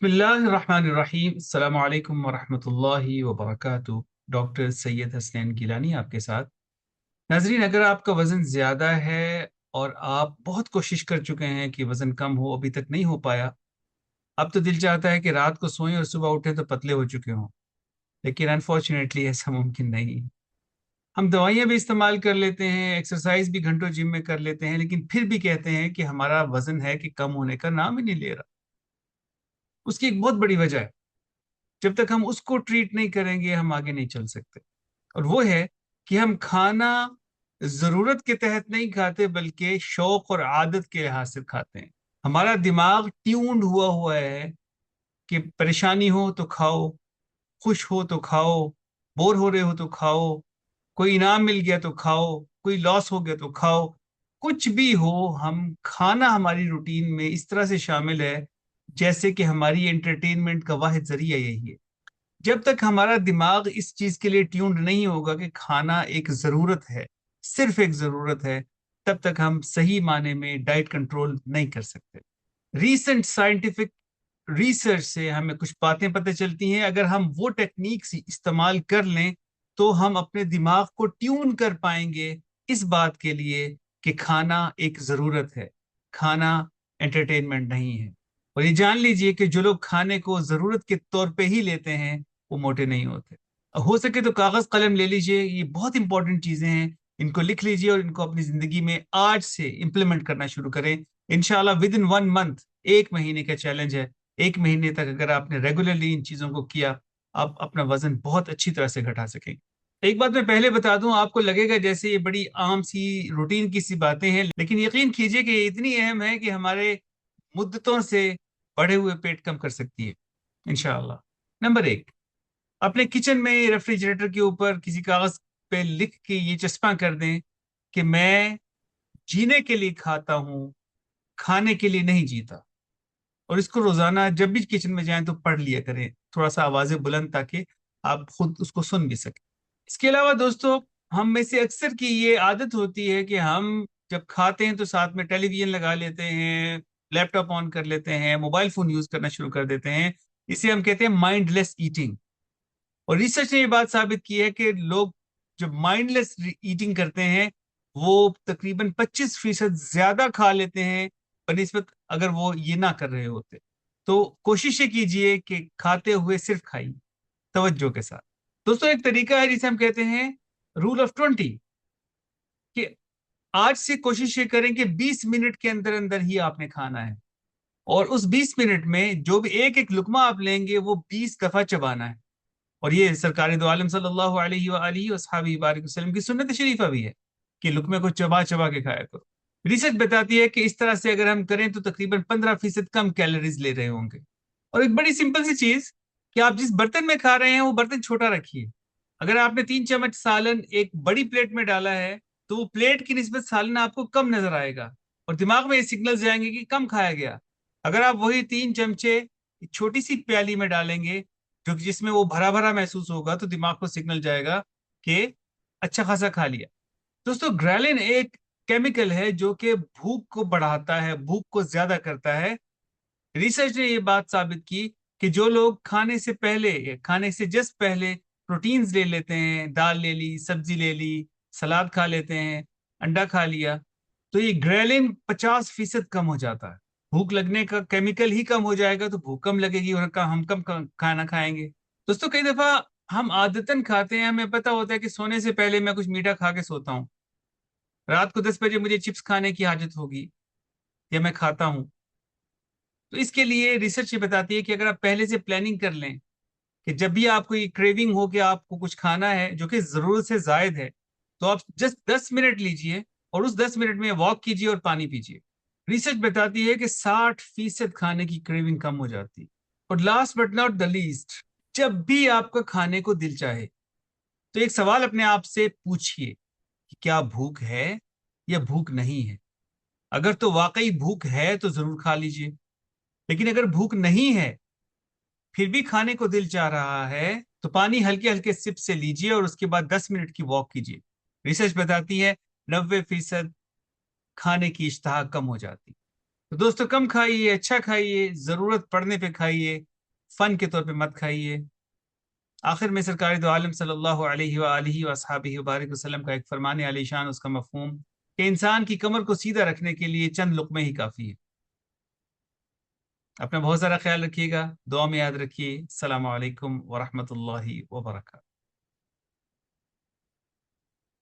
बिस्मिल्लाहिर्रहमानिर्रहीम। अस्सलाम वालेकुम वरहमतुल्लाहि वबरकातुहू। डॉक्टर सैयद हसनैन गिलानी आपके साथ। नाजरीन, अगर आपका वज़न ज़्यादा है और आप बहुत कोशिश कर चुके हैं कि वज़न कम हो, अभी तक नहीं हो पाया। अब तो दिल चाहता है कि रात को सोएं और सुबह उठें तो पतले हो चुके हों, लेकिन अनफॉर्चुनेटली ऐसा मुमकिन नहीं है। हम दवाइयाँ भी इस्तेमाल कर लेते हैं, एक्सरसाइज भी घंटों जिम में कर लेते हैं, लेकिन फिर भी कहते हैं कि हमारा वज़न है कि कम होने का नाम ही नहीं ले रहा। उसकी एक बहुत बड़ी वजह है, जब तक हम उसको ट्रीट नहीं करेंगे हम आगे नहीं चल सकते। और वो है कि हम खाना जरूरत के तहत नहीं खाते, बल्कि शौक और आदत के लिहाज से खाते हैं। हमारा दिमाग ट्यून्ड हुआ हुआ है कि परेशानी हो तो खाओ, खुश हो तो खाओ, बोर हो रहे हो तो खाओ, कोई इनाम मिल गया तो खाओ, कोई लॉस हो गया तो खाओ। कुछ भी हो, हम खाना हमारी रूटीन में इस तरह से शामिल है जैसे कि हमारी एंटरटेनमेंट का वाहिद जरिया यही है। जब तक हमारा दिमाग इस चीज के लिए ट्यून्ड नहीं होगा कि खाना एक जरूरत है, सिर्फ एक जरूरत है, तब तक हम सही माने में डाइट कंट्रोल नहीं कर सकते। रीसेंट साइंटिफिक रिसर्च से हमें कुछ बातें पता चलती हैं। अगर हम वो टेक्निक्स इस्तेमाल कर लें तो हम अपने दिमाग को ट्यून कर पाएंगे इस बात के लिए कि खाना एक जरूरत है, खाना एंटरटेनमेंट नहीं है। और ये जान लीजिए कि जो लोग खाने को जरूरत के तौर पे ही लेते हैं वो मोटे नहीं होते। हो सके तो कागज कलम ले लीजिए, ये बहुत इंपॉर्टेंट चीजें हैं। इनको लिख लीजिए और इनको अपनी जिंदगी में आज से इंप्लीमेंट करना शुरू करें। इंशाल्लाह विद इन 1 मंथ, 1 महीने का चैलेंज है, 1 महीने तक अगर आपने रेगुलरली इन चीजों को किया, आप अपना वजन बहुत अच्छी तरह से घटा सकेंगे। एक बात मैं पहले बता दूं, आपको लगेगा जैसे ये बड़ी आम सी रूटीन की सी बातें हैं, लेकिन यकीन कीजिए कि ये इतनी अहम है कि हमारे मुद्दतों से बढ़े हुए पेट कम कर सकती है इंशाअल्लाह। नंबर 1, अपने किचन में रेफ्रिजरेटर के ऊपर किसी कागज पे लिख के ये चस्पा कर दें कि मैं जीने के लिए खाता हूं, खाने के लिए नहीं जीता। और इसको रोजाना जब भी किचन में जाएं तो पढ़ लिया करें, थोड़ा सा आवाजें बुलंद, ताकि आप खुद उसको सुन भी सकें। इसके अलावा दोस्तों, हम में से अक्सर की ये आदत होती है कि हम जब खाते हैं तो साथ में टेलीविजन लगा लेते हैं, लैपटॉप ऑन कर लेते हैं, मोबाइल फोन यूज करना शुरू कर देते हैं। इसे हम कहते हैं माइंडलेस ईटिंग। और रिसर्च ने ये बात साबित की है कि लोग जब माइंडलेस ईटिंग करते हैं वो तकरीबन 25% ज्यादा खा लेते हैं बनिस्बत अगर वो ये ना कर रहे होते। तो कोशिश ये कीजिए कि खाते हुए सिर्फ खाइए, तवज्जो के साथ। दोस्तों, एक तरीका है जिसे हम कहते हैं रूल ऑफ 20, कि आज से कोशिश ये करें कि 20 मिनट के अंदर अंदर ही आपने खाना है, और उस 20 मिनट में जो भी एक एक लुकमा आप लेंगे वो 20 दफा चबाना है। और ये सरकार दो आलम सल्लल्लाहु अलैहि वआलिहि वसहबिहि बारिक वसल्लम की सुन्नत शरीफा भी है कि लुकमे को चबा चबा के खाया करो। रिसर्च बताती है कि इस तरह से अगर हम करें तो तकरीबन 15% कम कैलोरीज ले रहे होंगे। और एक बड़ी सिंपल सी चीज, कि आप जिस बर्तन में खा रहे हैं वो बर्तन छोटा रखिए। अगर आपने 3 चम्मच सालन एक बड़ी प्लेट में डाला है तो वो प्लेट की निस्बत सालन आपको कम नजर आएगा, और दिमाग में ये सिग्नल्स जाएंगे कि कम खाया गया। अगर आप वही 3 चमचे एक छोटी सी प्याली में डालेंगे जो कि जिसमें वो भरा भरा महसूस होगा, तो दिमाग को सिग्नल जाएगा कि अच्छा खासा खा लिया। दोस्तों, ग्रेलिन एक केमिकल है जो कि भूख को बढ़ाता है, भूख को ज्यादा करता है। रिसर्च ने ये बात साबित की कि जो लोग खाने से पहले या खाने से जस्ट पहले प्रोटीन्स ले लेते हैं, दाल ले ली, सब्जी ले ली, सलाद खा लेते हैं, अंडा खा लिया, तो ये ग्रेलिन 50% कम हो जाता है। भूख लगने का केमिकल ही कम हो जाएगा तो भूख कम लगेगी और हम कम खाना खाएंगे। दोस्तों, कई दफा हम आदतन खाते हैं, हमें पता होता है कि सोने से पहले मैं कुछ मीठा खा के सोता हूँ, रात को 10 बजे मुझे चिप्स खाने की हाजत होगी, या मैं खाता हूँ। तो इसके लिए रिसर्च ये बताती है कि अगर आप पहले से प्लानिंग कर लें कि जब भी आपको ये क्रेविंग हो कि आपको कुछ खाना है जो कि जरूरत से जायद है, तो आप जस्ट 10 मिनट लीजिए और उस 10 मिनट में वॉक कीजिए और पानी पीजिए। रिसर्च बताती है कि 60% खाने की क्रेविंग कम हो जाती है। और last but not the least, जब भी आपका खाने को दिल चाहे तो एक सवाल अपने आप से पूछिए कि क्या भूख है या भूख नहीं है। अगर तो वाकई भूख है तो जरूर खा लीजिए, लेकिन अगर भूख नहीं है फिर भी खाने को दिल चाह रहा है तो पानी हल्के हल्के सिप से लीजिए और उसके बाद 10 मिनट की वॉक कीजिए। रिसर्च बताती है 90% खाने की इश्तहा कम हो जाती। तो दोस्तों, कम खाइए, अच्छा खाइए, जरूरत पड़ने पे खाइए, فن کے طور پہ مت کھائیے۔ آخر میں سرکار دو عالم صلی اللہ علیہ وآلہ وصحابہ وبارک وسلم کا ایک فرمان علی شان، اس کا مفہوم کہ انسان کی کمر کو سیدھا رکھنے کے لیے چند لقمے ہی کافی ہے۔ اپنا بہت سارا خیال رکھیے گا، دعا میں یاد رکھیے۔ السلام علیکم ورحمۃ اللہ وبرکاتہ۔